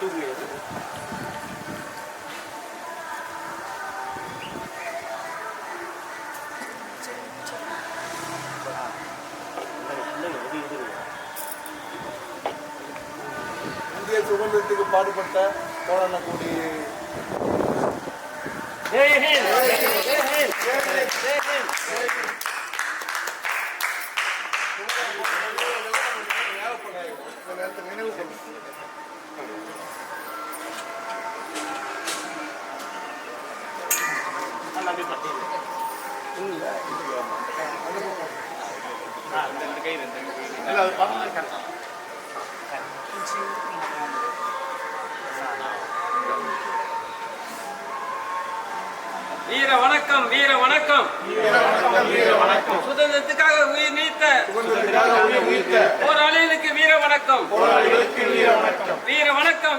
இந்திய சுதந்திரத்துக்கு பாடுபட்ட கோலனக்கூடி நினைவு கொள்ளும். வீர வணக்கம், வீர வணக்கம், சுதந்திரத்துக்காக உயிர் நீத்த போராளிகளுக்கு வீர வணக்கம், வீர வணக்கம்,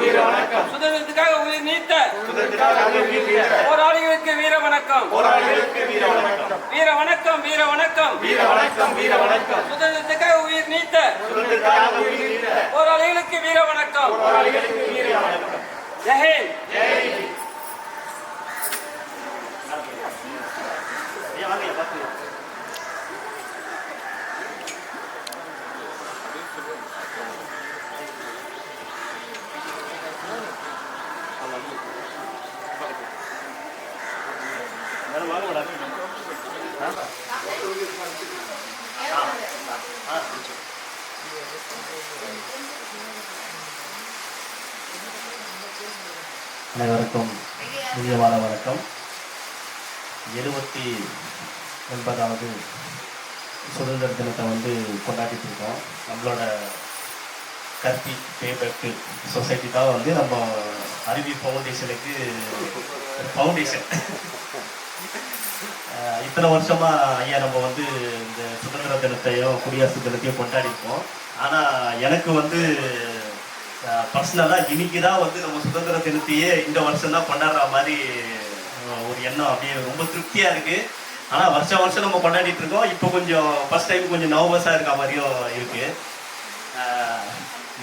வீர வணக்கம், சுதந்திரத்துக்காக உயிர் நீத்த போராளிகளுக்கு வீர வணக்கம், வீர வணக்கம், வீர வணக்கம், சுதந்திரத்துக்காக உயிர் நீத்த போராளிகளுக்கு வீர வணக்கம். ஜெய் ஹிந்த். அனைவருக்கும் இனியவான வணக்கம். 79வது சுதந்திர தினத்தை கொண்டாடிட்டு இருக்கோம். நம்மளோட கற்பி பேபேக் சொசைட்டி தான் நம்ம அருவி ஃபவுண்டேஷனுக்கு ஃபவுண்டேஷன். இத்தனை வருஷமா ஐயா நம்ம இந்த சுதந்திர தினத்தையும் குடியரசு தினத்தையும் கொண்டாடிருக்கோம். ஆனால் எனக்கு பர்சனலாக இன்னைக்கு தான் நம்ம சுதந்திர தினத்தையே இந்த வருஷம் தான் கொண்டாடுற மாதிரி ஒரு எண்ணம். அப்படியே ரொம்ப திருப்தியாக இருக்குது. ஆனால் வருஷம் நம்ம கொண்டாடிட்டு இருக்கோம். இப்போ கொஞ்சம் ஃபர்ஸ்ட் டைம் கொஞ்சம் நர்வஸாக இருக்க மாதிரியும் இருக்குது.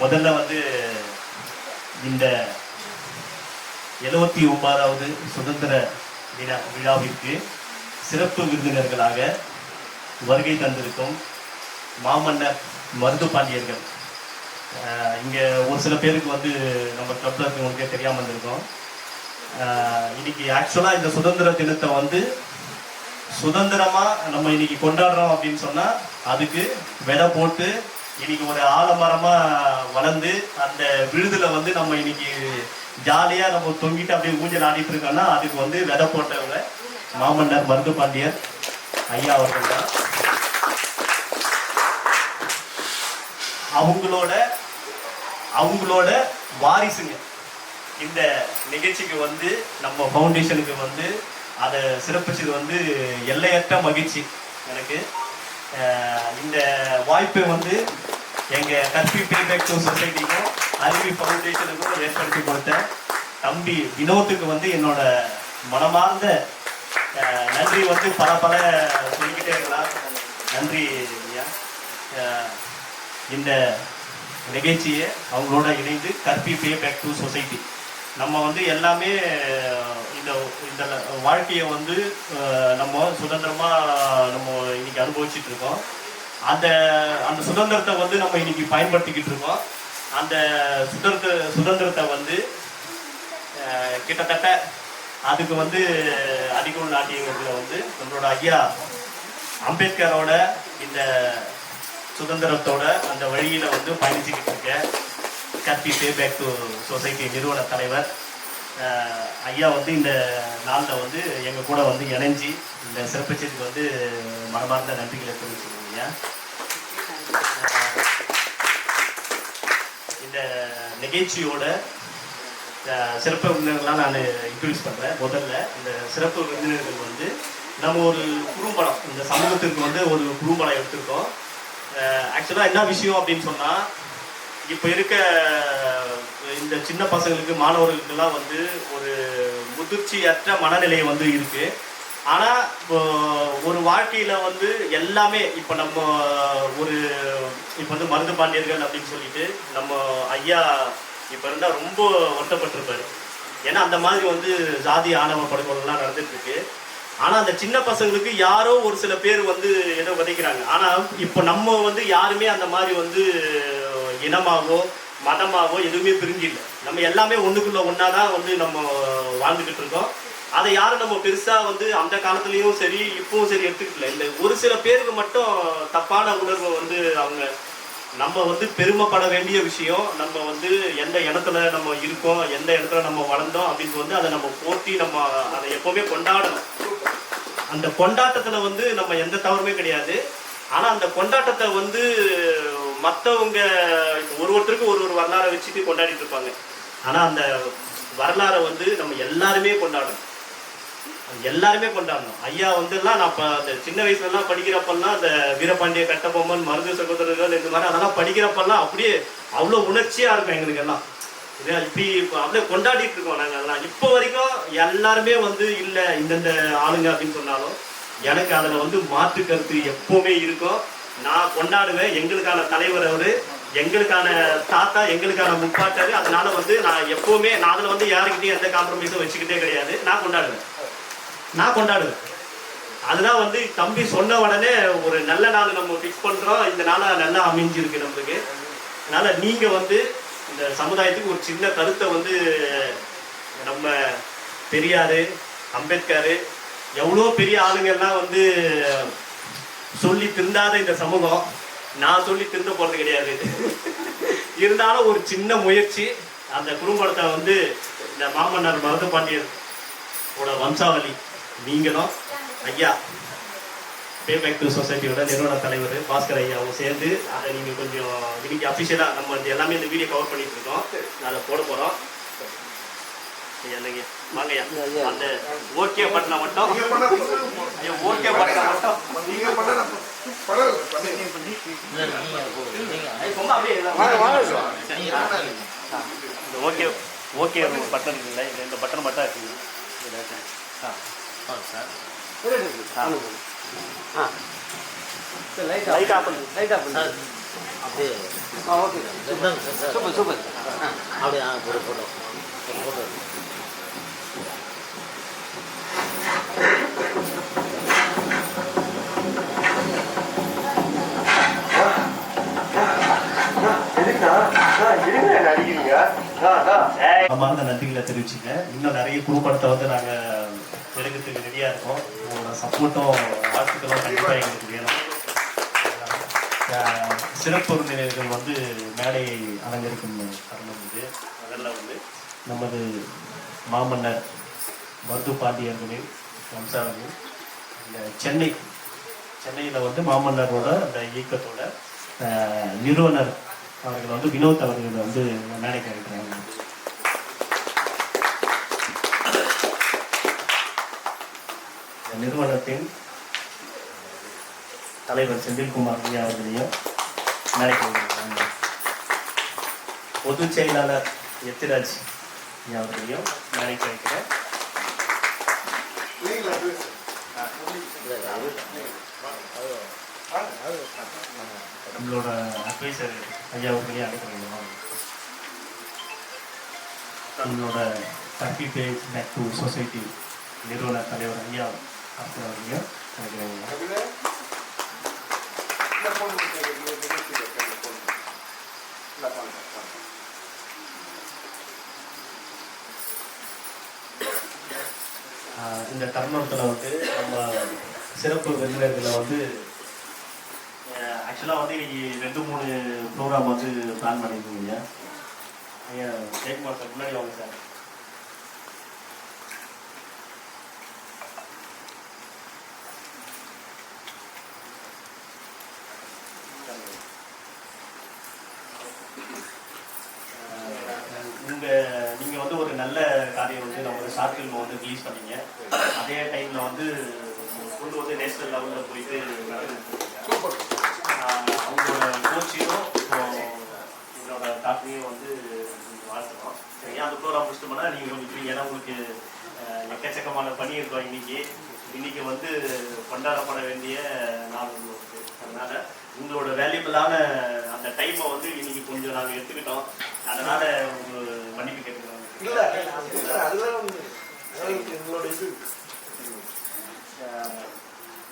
முதல்ல இந்த 79வது சுதந்திர தின விழாவிற்கு சிறப்பு விருந்தினர்களாக வருகை தந்திருக்கும் மாமன்னர் மருது பாண்டியர்கள். இங்கே ஒரு சில பேருக்கு நம்ம கிளப்ல இருக்கவங்களுக்கே தெரியாமல் இருந்திருக்கோம். இன்னைக்கு ஆக்சுவலாக இந்த சுதந்திர தினத்தை சுதந்திரமா நம்ம இன்னைக்கு கொண்டாடுறோம் அப்படின்னு சொன்னா அதுக்கு விதை போட்டு இன்னைக்கு ஒரு ஆலமரமா வளர்ந்து அந்த விழுதுல நம்ம இன்னைக்கு ஜாலியா நம்ம தொங்கிட்டு அப்படியே ஊஞ்சல் ஆடிட்டு இருக்கோம்னா அதுக்கு விதை போட்டவங்க மாமன்னர் மருது பாண்டியர் ஐயா அவர்கள் தான். அவங்களோட வாரிசுங்க இந்த நிகழ்ச்சிக்கு நம்ம ஃபவுண்டேஷனுக்கு அதை சிறப்பிச்சது எல்லையற்ற மகிழ்ச்சி எனக்கு. இந்த வாய்ப்பை எங்கள் கற்பி பேபேக் சொசைட்டிக்கும் அருவி ஃபவுண்டேஷனுக்கும் ஏற்படுத்தி கொடுத்த தம்பி வினோத்துக்கு என்னோட மனமார்ந்த நன்றி பல சொல்லிக்கிட்டே இருக்கலாம். நன்றி ஐயா. இந்த நிகழ்ச்சியை அவங்களோட இணைந்து கற்பி பேபேக் டு சொசைட்டி நம்ம எல்லாமே இந்த வாழ்க்கையை நம்ம சுதந்திரமாக நம்ம இன்னைக்கு அனுபவிச்சுட்டு இருக்கோம். அந்த சுதந்திரத்தை நம்ம இன்னைக்கு பயன்படுத்திக்கிட்டு இருக்கோம். அந்த சுதந்திரத்தை கிட்டத்தட்ட அதுக்கு அடிக்கோள் நாட்டியத்தில் நம்மளோட ஐயா அம்பேத்கரோட இந்த சுதந்திரத்தோட அந்த வழியில் பயணிச்சுக்கிட்டு இருக்க கற்பி பேபேக் டு சொசைட்டி நிறுவன தலைவர் ஐயா இந்த நாளில் எங்கள் கூட இணைஞ்சி இந்த சிறப்பிச்சதுக்கு மனமார்ந்த நன்றிகளை தெரிவிச்சுக்கோங்க ஐயா. இந்த நிகழ்ச்சியோட சிறப்பு விருந்தினர்களாக நான் இன்ட்ரடியூஸ் பண்ணுறேன். முதல்ல இந்த சிறப்பு விருந்தினர்கள் நம்ம ஒரு குறும்படம் இந்த சமூகத்திற்கு ஒரு குறும்படம் எடுத்திருக்கோம். ஆக்சுவலாக என்ன விஷயம் அப்படின்னு சொன்னால் இப்போ இருக்க இந்த சின்ன பசங்களுக்கு மாணவர்களுக்கெல்லாம் ஒரு முதிர்ச்சியற்ற மனநிலை இருக்குது. ஆனால் ஒரு வாழ்க்கையில் எல்லாமே இப்போ நம்ம ஒரு இப்போ வந்து மருது பாண்டியர்கள் அப்படின்னு சொல்லிட்டு நம்ம ஐயா இப்போ இருந்தால் ரொம்ப வருத்தப்பட்டிருப்பாரு. ஏன்னா அந்த மாதிரி வந்து ஜாதி ஆணவ படுகொலைலாம் நடந்துட்டு இருக்கு. ஆனால் அந்த சின்ன பசங்களுக்கு யாரோ ஒரு சில பேர் வந்து ஏதோ விதைக்கிறாங்க. ஆனால் இப்போ நம்ம வந்து யாருமே அந்த மாதிரி வந்து இனமாகவோ மதமாகவோ எதுவுமே பிரிஞ்சு இல்லை. நம்ம எல்லாமே ஒன்றுக்குள்ள ஒன்றா தான் வந்து நம்ம வாழ்ந்துக்கிட்டு இருக்கோம். அதை யாரும் நம்ம பெருசாக வந்து அந்த காலத்துலேயும் சரி இப்பவும் சரி எடுத்துக்கல. இந்த ஒரு சில பேருக்கு மட்டும் தப்பான உணர்வை வந்து அவங்க நம்ம வந்து பெருமைப்பட வேண்டிய விஷயம். நம்ம வந்து எந்த இடத்துல நம்ம இருக்கோம், எந்த இடத்துல நம்ம வளர்ந்தோம் அப்படின்னு வந்து அதை நம்ம போற்றி நம்ம அதை எப்போவுமே கொண்டாடணும். அந்த கொண்டாட்டத்தில் வந்து நம்ம எந்த தவறுமே கிடையாது. ஆனால் அந்த கொண்டாட்டத்தை வந்து மற்றவங்க ஒருத்தருக்கு ஒரு வரலாறை வச்சுட்டு கொண்டாடிட்டு இருப்பாங்க. ஆனால் அந்த வரலாறை வந்து நம்ம எல்லாருமே கொண்டாடணும். ஐயா வந்து எல்லாம் நான் அந்த சின்ன வயசுலலாம் படிக்கிறப்பெல்லாம் அந்த வீரபாண்டிய கட்டபொம்மன், மருது சகோதரர்கள் இந்த மாதிரி அதெல்லாம் படிக்கிறப்பெல்லாம் அப்படியே அவ்வளோ உணர்ச்சியாக இருக்கும் எங்களுக்கு எல்லாம். இப்படி அப்படியே கொண்டாடிட்டு இருக்கோம் நாங்கள் எல்லாம். இப்போ வரைக்கும் எல்லாருமே வந்து இல்லை இந்தந்த ஆளுங்க அப்படின்னு சொன்னாலும் எனக்கு அதில் வந்து மாற்று கருத்து எப்பவுமே இருக்கும். நான் கொண்டாடுவேன். எங்களுக்கான தலைவர் அவரு, எங்களுக்கான தாத்தா, எங்களுக்கான முப்பாட்டாரு. அதனால வந்து நான் எப்பவுமே நான் அதில் வந்து யாருக்கிட்டையும் எந்த காம்ப்ரமைஸும் வச்சுக்கிட்டே கிடையாது. நான் கொண்டாடுவேன். அதுதான் வந்து தம்பி சொன்ன உடனே ஒரு நல்ல நாள் நம்ம ஃபிக்ஸ் பண்றோம். இந்த நாளை நல்லா அமைஞ்சிருக்கு நம்மளுக்கு. அதனால நீங்க வந்து இந்த சமுதாயத்துக்கு ஒரு சின்ன கருத்தை வந்து நம்ம பெரியாரு, அம்பேத்கர், எவ்வளோ பெரிய ஆளுங்கள்லாம் வந்து சொல்லி திருந்தாத இந்த சமூகம் நான் சொல்லி திருந்த போறது கிடையாது. இருந்தாலும் ஒரு சின்ன முயற்சி. அந்த குறும்படத்தை வந்து இந்த மாமன்னர் மருது பாண்டியரோட வம்சாவளி நீங்களும் ஐயா பே பேக் டு சொசைட்டியோட நிறுவன தலைவர் பாஸ்கர் ஐயாவும் சேர்ந்து அதை நீங்கள் கொஞ்சம் இன்னைக்கு அஃபிஷியலாக நம்ம எல்லாமே இந்த வீடியோ கவர் பண்ணிட்டு இருக்கோம். அதை போட போகிறோம். வாங்கய்யா அந்த ஓகே பட்டனை மட்டும் ஓகே பட்டனை மட்டும் ஓகே ஓகே பட்டன் இல்லை இந்த பட்டன் மட்டும் இருக்குங்க. லைட் ஆஃப் பண்ணு. அப்படியே ஓகே சூப்பர் சூப்பர். அப்படியே ஒரு ஃபோட்டோ அம்மாந்த நன்றிகளை தெரிவிச்சுங்க. இன்னும் நிறைய குறும்படத்தை வந்து நாங்கள் எடுக்கிறதுக்கு ரெடியாக இருக்கோம். உங்களோட சப்போர்ட்டும் வாழ்த்துக்களும் கண்டிப்பாக எங்களுக்கு வேணும். சிறப்பு விருந்தினர்கள் வந்து மேடையை அலங்கரிக்கும் தருணம் இது. அதெல்லாம் வந்து நமது மாமன்னர் மருது பாண்டியர்களின் வம்சாவளியில் இந்த சென்னையில் வந்து மாமன்னரோட அந்த இயக்கத்தோட நிறுவனர் அவர்கள் வந்து வினோத் அவர்கள் வந்து மேடைக்கு அழைக்கிறாங்க. நிறுவனத்தின் தலைவர் செந்தில்குமார் ஐயா அவர்களையும் மேடைக்கு அழைக்கிறாங்க. பொதுச் செயலாளர் எத்திராஜ் ஐயா அவர்களையும் மேடைக்கு அழைக்கிறேன். நம்மளோட அட்வைசர் ஐயா அவர்களையும் அழைக்கிறோம். நம்மளோட happy pay back to society நிறுவன தலைவர் ஐயா அவர்களையும் அழைக்கிறோம். இந்த தருணத்தில் வந்து நம்ம சிறப்பு விருந்தினர்களை வந்து ஆக்சுவலாக வந்து இன்னைக்கு 2-3 ப்ரோக்ராம் வந்து பிளான் பண்ணியிருக்கீங்க. ஐயா ஜெயக்குமார் சார் முன்னாடி வாங்க சார். நீங்கள் வந்து ஒரு நல்ல காரியம் வந்து நம்ம ஒரு ஷார்ட் ஃபில்ம் வந்து ரிலீஸ் பண்ணீங்க. அதே டைமில் வந்து கொண்டு வந்து நேஷனல் லெவலில் போயிட்டு அவங்களோட கோச்சையும் இப்போ என்னோட தாத்தையும் வந்து வாழ்த்துக்கிறோம். சரியா அந்த ப்ரோக்ராம் முடிச்சிட்டோம்னா நீங்கள் கொஞ்சம் ஏன்னா உங்களுக்கு எக்கச்சக்கமான பணி இருக்கோம். இன்னைக்கு வந்து கொண்டாடப்பட வேண்டிய நாள் உங்களுக்கு. அதனால உங்களோட வேல்யூபிளான டைமை வந்து இன்னைக்கு கொஞ்சம் நாங்கள் எடுத்துக்கிட்டோம். அதனால மன்னிப்பு கேட்டுக்கிறோம். இல்லை அதுதான் எங்களோட இது.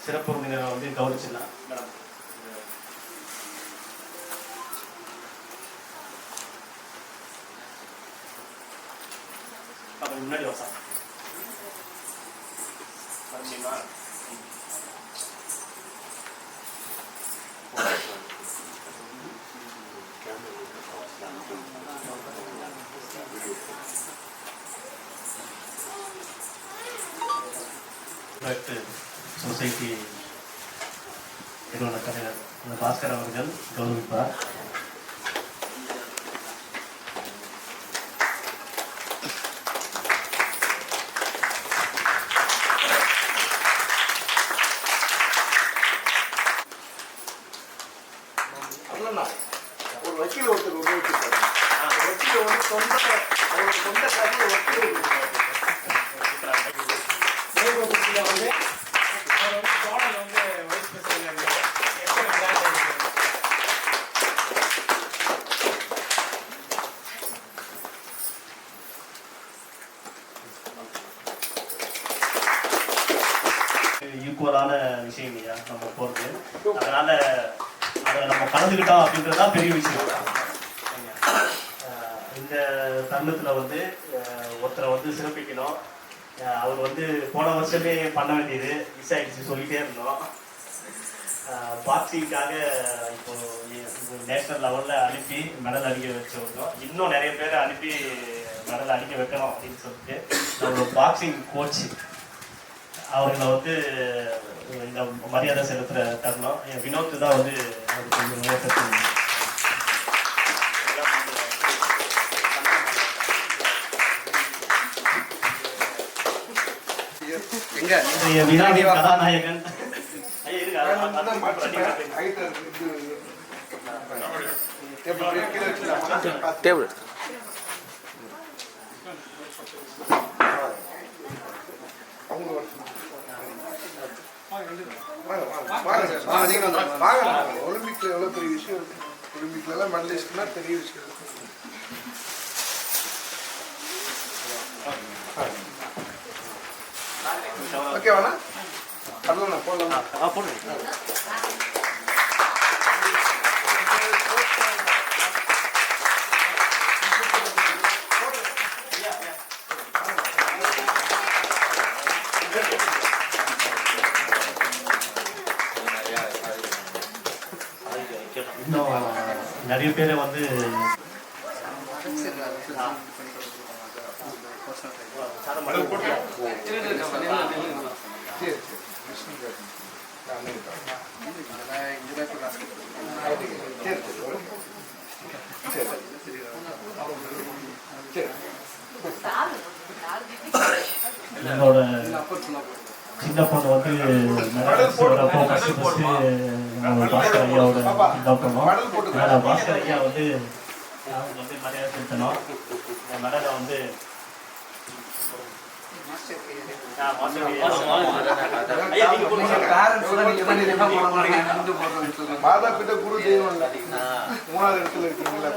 சிறப்பு விருந்தினரை வந்து கவனிச்சிடலாம் மேடம். அப்போ முன்னாடி வசா முடியுமா? சொசைட்டி நிறுவன தலைவர் பாஸ்கர் அவர்கள் கௌரவிப்பார். ஒரு வக்கீல் ஒருத்தர் உபயோகிச்சிருக்காரு. வக்கீல் வந்து அவரோட சொந்த காரில் வக்கீல் ஈக்குவலான விஷயம் இல்லையா நம்ம போகிறது. அதனால அதை நம்ம கலந்துக்கிட்டோம் அப்படின்றதுதான் பெரிய விஷயம். இந்த தருணத்தில் வந்து ஒருத்தரை வந்து சிறப்பிக்கணும். அவர் வந்து போன வருஷமே பண்ண வேண்டியது மிஸ் ஆகிடுச்சு, சொல்லிகிட்டே இருந்தோம். பாக்ஸிங்காக இப்போ நேஷனல் லெவலில் அனுப்பி மெடல் அடிக்க வச்சுருந்தோம். இன்னும் நிறைய பேரை அனுப்பி மெடல் அடிக்க வைக்கணும் அப்படின்னு சொல்லிட்டு நம்மளோட பாக்ஸிங் கோச் அவர்களை வந்து இந்த மரியாதை செலுத்துகிற தருணம். வினோத் தான் வந்து அவருக்கு கொஞ்சம் நேரத்தை கதாநாயகன் டேபிள் ஒலிம்பிக்ல எவ்வளவு பெரிய விஷயம் இருக்கு. ஒலிம்பிக்ல எல்லாம் மெடலிஸ்ட்னா பெரிய விஷயம் இருக்கு. ஓகே வேணா பண்ணலாம் போடலாம் போடுங்க. இன்னும் நிறைய பேரை வந்து என்னோட சின்ன பொண்ணு வந்து பாஸ்கர் ஐயாவோட பண்ணோம். பாஸ்கர் ஐயா வந்து மரியாதை செலுத்தணும். மெடலை வந்து மாதா பிட்ட குரு தெய்வம் இல்ல, 3வது இடத்துல இருக்கீங்களா?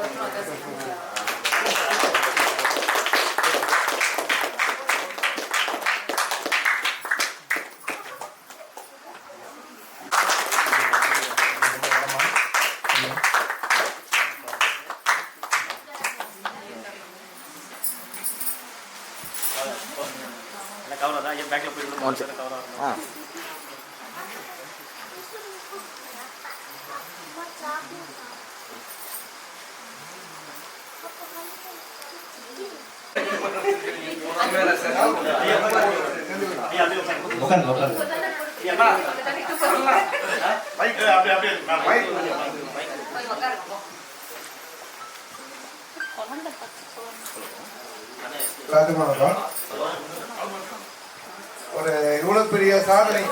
ஒரு இவ்வளவு பெரிய சாதனை,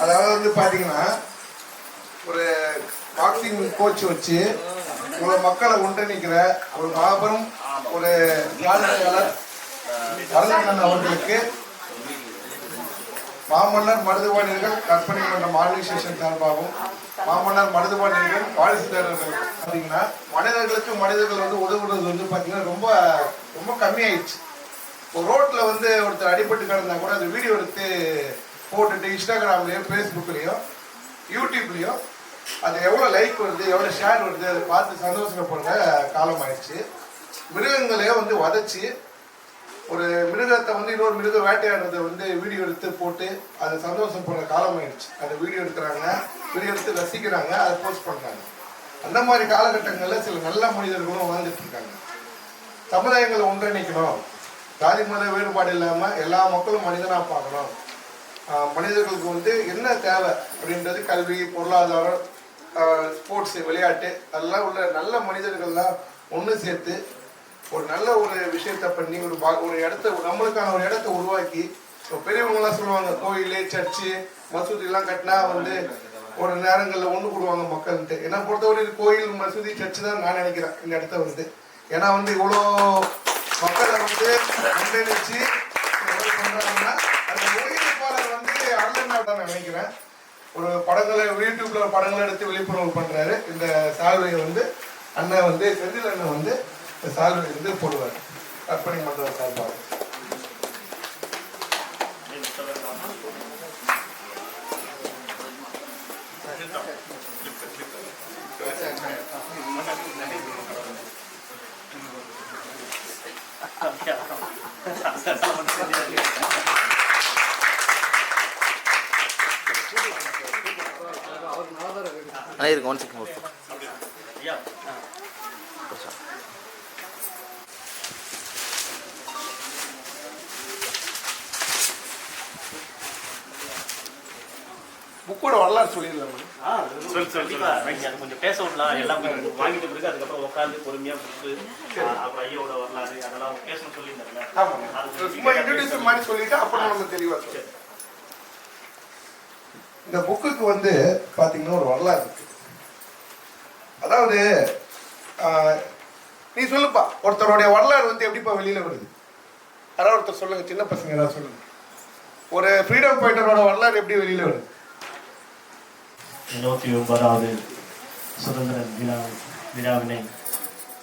அதாவது வந்து பாத்தீங்கன்னா ஒரு பாக்ஸிங் கோச் வச்சு இவ்வளவு மக்களை ஒன்றிணைக்கிற ஒரு மாபெரும் ஒரு சாதனையாளர் அரங்கண்ணன் அவர்களுக்கு மாமன்னர் மருதுபாண்டியர்கள் கற்பனை மன்றம் ஆர்கனைசேஷன் சார்பாகவும் மாமன்னர் மருதுபாண்டியர்கள் வாரிசுதாரர்கள் பார்த்தீங்கன்னா மனிதர்களுக்கு மனிதர்கள் வந்து உதவுறது வந்து பார்த்தீங்கன்னா ரொம்ப ரொம்ப கம்மியாயிடுச்சு. ஒரு ரோட்டில் வந்து ஒருத்தர் அடிபட்டு கிடந்தா கூட அந்த வீடியோ எடுத்து போட்டுட்டு இன்ஸ்டாகிராம்லேயும் ஃபேஸ்புக்லேயும் யூடியூப்லேயும் அது எவ்வளோ லைக் வருது எவ்வளோ ஷேர் வருது அதை பார்த்து சந்தோஷப்படுற காலம் ஆயிடுச்சு. மிருகங்களையே வந்து வதச்சி ஒரு மிருகத்தை வந்து இன்னொரு மிருகம் வேட்டையாடுறதை வந்து வீடியோ எடுத்து போட்டு அதை சந்தோஷப்படுற காலம் ஆயிடுச்சு. அதை வீடியோ எடுக்கிறாங்க, வீடியோ எடுத்து ரசிக்கிறாங்க, அதை போஸ்ட் பண்ணுறாங்க. அந்த மாதிரி காலகட்டங்களில் சில நல்ல மனிதர்களும் வாழ்ந்துட்டு இருக்காங்க. சமுதாயங்களை ஒன்றிணைக்கணும், ஜாதி மத வேறுபாடு இல்லாமல் எல்லா மக்களும் மனிதனாக பார்க்கணும், மனிதர்களுக்கு வந்து என்ன தேவை அப்படின்றது கல்வி, பொருளாதாரம், ஸ்போர்ட்ஸு, விளையாட்டு அதெல்லாம் உள்ள நல்ல மனிதர்கள்லாம் ஒன்று சேர்த்து ஒரு நல்ல ஒரு விஷயத்த பண்ணி ஒரு இடத்த நம்மளுக்கான ஒரு இடத்த உருவாக்கி பெரியவங்களாம் சொல்லுவாங்க கோயில், சர்ச்சு, மசூதிலாம் கட்டினா வந்து ஒரு நேரங்களில் ஒன்று கூடுவாங்க மக்கள்ன்ட்டு. என்னை பொறுத்தவரை கோயில், மசூதி, சர்ச்சு தான் நான் நினைக்கிறேன் இந்த இடத்த வந்து. ஏன்னா வந்து இவ்வளோ மக்களை வந்து ஒன்றிணைச்சு பண்ணுறாங்கன்னா அந்த ஒருங்கிணைப்பாளர் வந்து அண்ணன் தான் நினைக்கிறேன். ஒரு படங்களை யூடியூப்ல படங்களை எடுத்து விழிப்புணர்வு பண்றாரு. இந்த சால்வையை வந்து அண்ணன் வந்து செந்தில் அண்ணன் வந்து இந்த சால்வை வந்து போடுவார் கற்பனை மன்ற சார்பாக. இருக்கு 1 செகண்ட் ஓகே. புக்கோட வரலாறு சொல்லிடலாம். கொஞ்சம் பேச விடலாம். எல்லாம் வாங்கிட்டு பிறகு அதுக்கப்புறம் உட்காந்து பொறுமையா அப்புறம் ஐயோட வரலாறு அதெல்லாம் பேசணும் சொல்லியிருந்தாங்க. சும்மா இன்ட்ரோடியூஸ் மாதிரி சொல்லிட்டு அப்புறம் நம்ம தெளிவா சொல்லுவோம். இந்த புக்குக்கு வந்து பாத்தீங்கன்னா ஒரு வரலாறு இருக்கு. அதாவது நீ சொல்லுப்பா, ஒருத்தருடைய வரலாறு வந்து எப்படிப்பா வெளியில வருது? யாராவது ஒருத்தர் சொல்லுங்க, சின்ன பசங்க ஏதாவது சொல்லுங்க. ஒரு ஃப்ரீடம் ஃபைட்டரோட வரலாறு எப்படி வெளியில வருது? 79வது சுதந்திர விழாவினை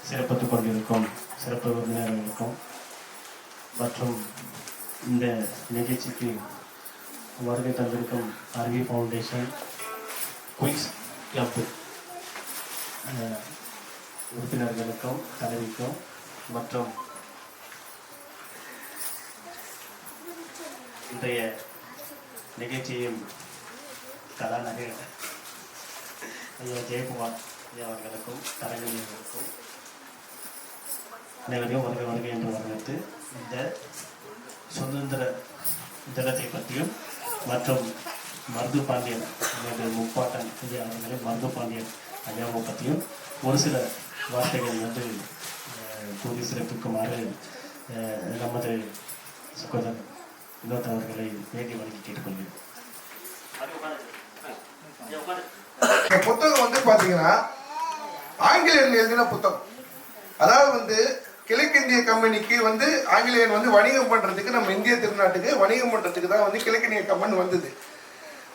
சிறப்பித்துக் கொண்டிருக்கும் சிறப்பு விருந்தினர்களுக்கும் மற்றும் இந்த நிகழ்ச்சிக்கு வருகை தந்திருக்கும் அருவி ஃபவுண்டேஷன், குயிக்ஸ் கிளப் உறுப்பினர்களுக்கும் தலைவிக்கும் மற்றும் இன்றைய நிகழ்ச்சியும் கதாநாயகர் ஐயா ஜெயக்குமார் ஐயா அவர்களுக்கும் தலைவர்களுக்கும் அனைவரையும் வருகை வருகை என்று வரவேற்று இந்த சுதந்திர தினத்தை பற்றியும் மற்றும் மருது பாண்டியன் முப்பாட்டன் ஐயா அவர்களை மருது பாண்டியன் ஐயாவை பற்றியும் ஒரு சில வார்த்தைகள் வந்து கூறி சிறப்பிக்குமாறு நமது சகோதரர் வினோத் அவர்களை வேண்டி வழங்கி கேட்டுக்கொள்கிறேன். இந்த புத்தகம் வந்து பாத்தீங்கன்னா ஆங்கிலேயர்கள் எழுதின புத்தகம். அதாவது வந்து கிழக்கிந்திய கம்பெனிக்கு வந்து ஆங்கிலேயன் வந்து வணிகம் பண்றதுக்கு நம்ம இந்திய திருநாட்டுக்கு வணிகம் பண்றதுக்கு தான் வந்து கிழக்கிந்திய கம்பெனி வந்தது.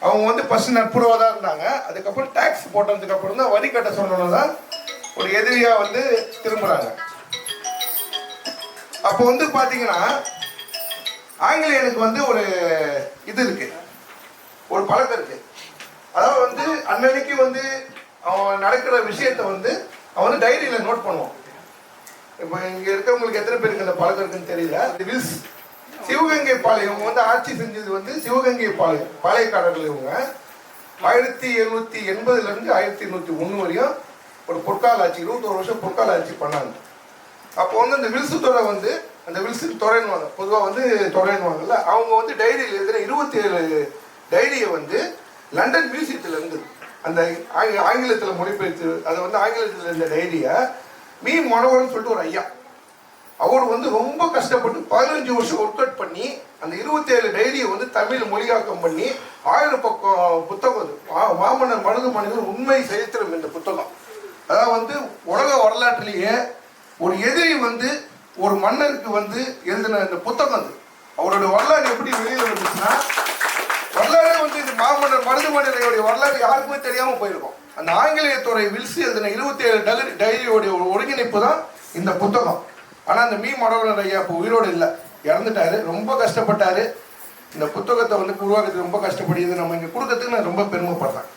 அவங்க வந்து ஃபர்ஸ்ட் நட்புறவாக தான் இருந்தாங்க. அதுக்கப்புறம் டாக்ஸ் போட்டதுக்கு அப்புறம் தான் வரி கட்ட சொன்னோன்னு தான் ஒரு எதிரியா வந்து திரும்புறாங்க. அப்போ வந்து பாத்தீங்கன்னா ஆங்கிலேயனுக்கு வந்து ஒரு இது இருக்கு, ஒரு பழக்கம் இருக்கு. அதாவது வந்து அன்னன்னைக்கு வந்து அவன் நடக்கிற விஷயத்த வந்து அவன் வந்து டைரியில நோட் பண்ணுவான். இப்போ இங்க இருக்கவங்களுக்கு எத்தனை பேருக்கு அந்த பழக்கம் இருக்குன்னு தெரியல. வில்ஸ் சிவகங்கை பாளையம் இவங்க வந்து ஆட்சி செஞ்சது வந்து சிவகங்கை பாளையம் பாளையக்காரர்கள். இவங்க 1780 இருந்து 1801 வரையும் ஒரு பொற்கால ஆட்சி, 21 வருஷம் பொற்கால ஆட்சி பண்ணாங்க. அப்போ வந்து அந்த வில்சு துறை வந்து அந்த வில்சு துறைன்னுவாங்க, பொதுவாக வந்து துறைன்னுவாங்கல்ல, அவங்க வந்து டைரியில் எழுதின 27 டைரியை வந்து லண்டன் மியூசியத்தில் இருந்தது. அந்த ஆங்கிலத்தில் மொழிபெயர்த்து அதை வந்து ஆங்கிலத்தில் இருந்த டைரியை மீ மனோகரன் சொல்லிட்டு ஒரு ஐயா, அவர் வந்து ரொம்ப கஷ்டப்பட்டு 15 வருஷம் ஒர்க் அவுட் பண்ணி அந்த 27 டைரியை வந்து தமிழ் மொழியாக்கம் பண்ணி 1000 பக்கம் புத்தகம். மாமன்னர் மருது பாண்டியன் உண்மை சரித்திரம் இந்த புத்தகம். அதாவது வந்து உலக வரலாற்றிலேயே ஒரு எதிரி வந்து ஒரு மன்னருக்கு வந்து எழுதின இந்த புத்தகம். அது அவருடைய வரலாறு எப்படி வெளியில் வந்துச்சுன்னா மாமன்னர் மருதுபாண்டியருடைய வரலாறு யாருக்குமே தெரியாம போயிருக்கும். அந்த ஆங்கிலேயத்துறை வில்சி எழுதின 27 டைரியோடைய ஒருங்கிணைப்பு தான் இந்த புத்தகம். ஆனா அந்த மனோகரன் ஐயா இப்போ உயிரோடு இல்லை, இறந்துட்டாரு. ரொம்ப கஷ்டப்பட்டாரு. இந்த புத்தகத்தை உருவாக்குறதுக்கு ரொம்ப கஷ்டப்படுது. நம்ம இங்க கொடுக்கறதுக்கு நான் ரொம்ப பெருமைப்படுறேன்.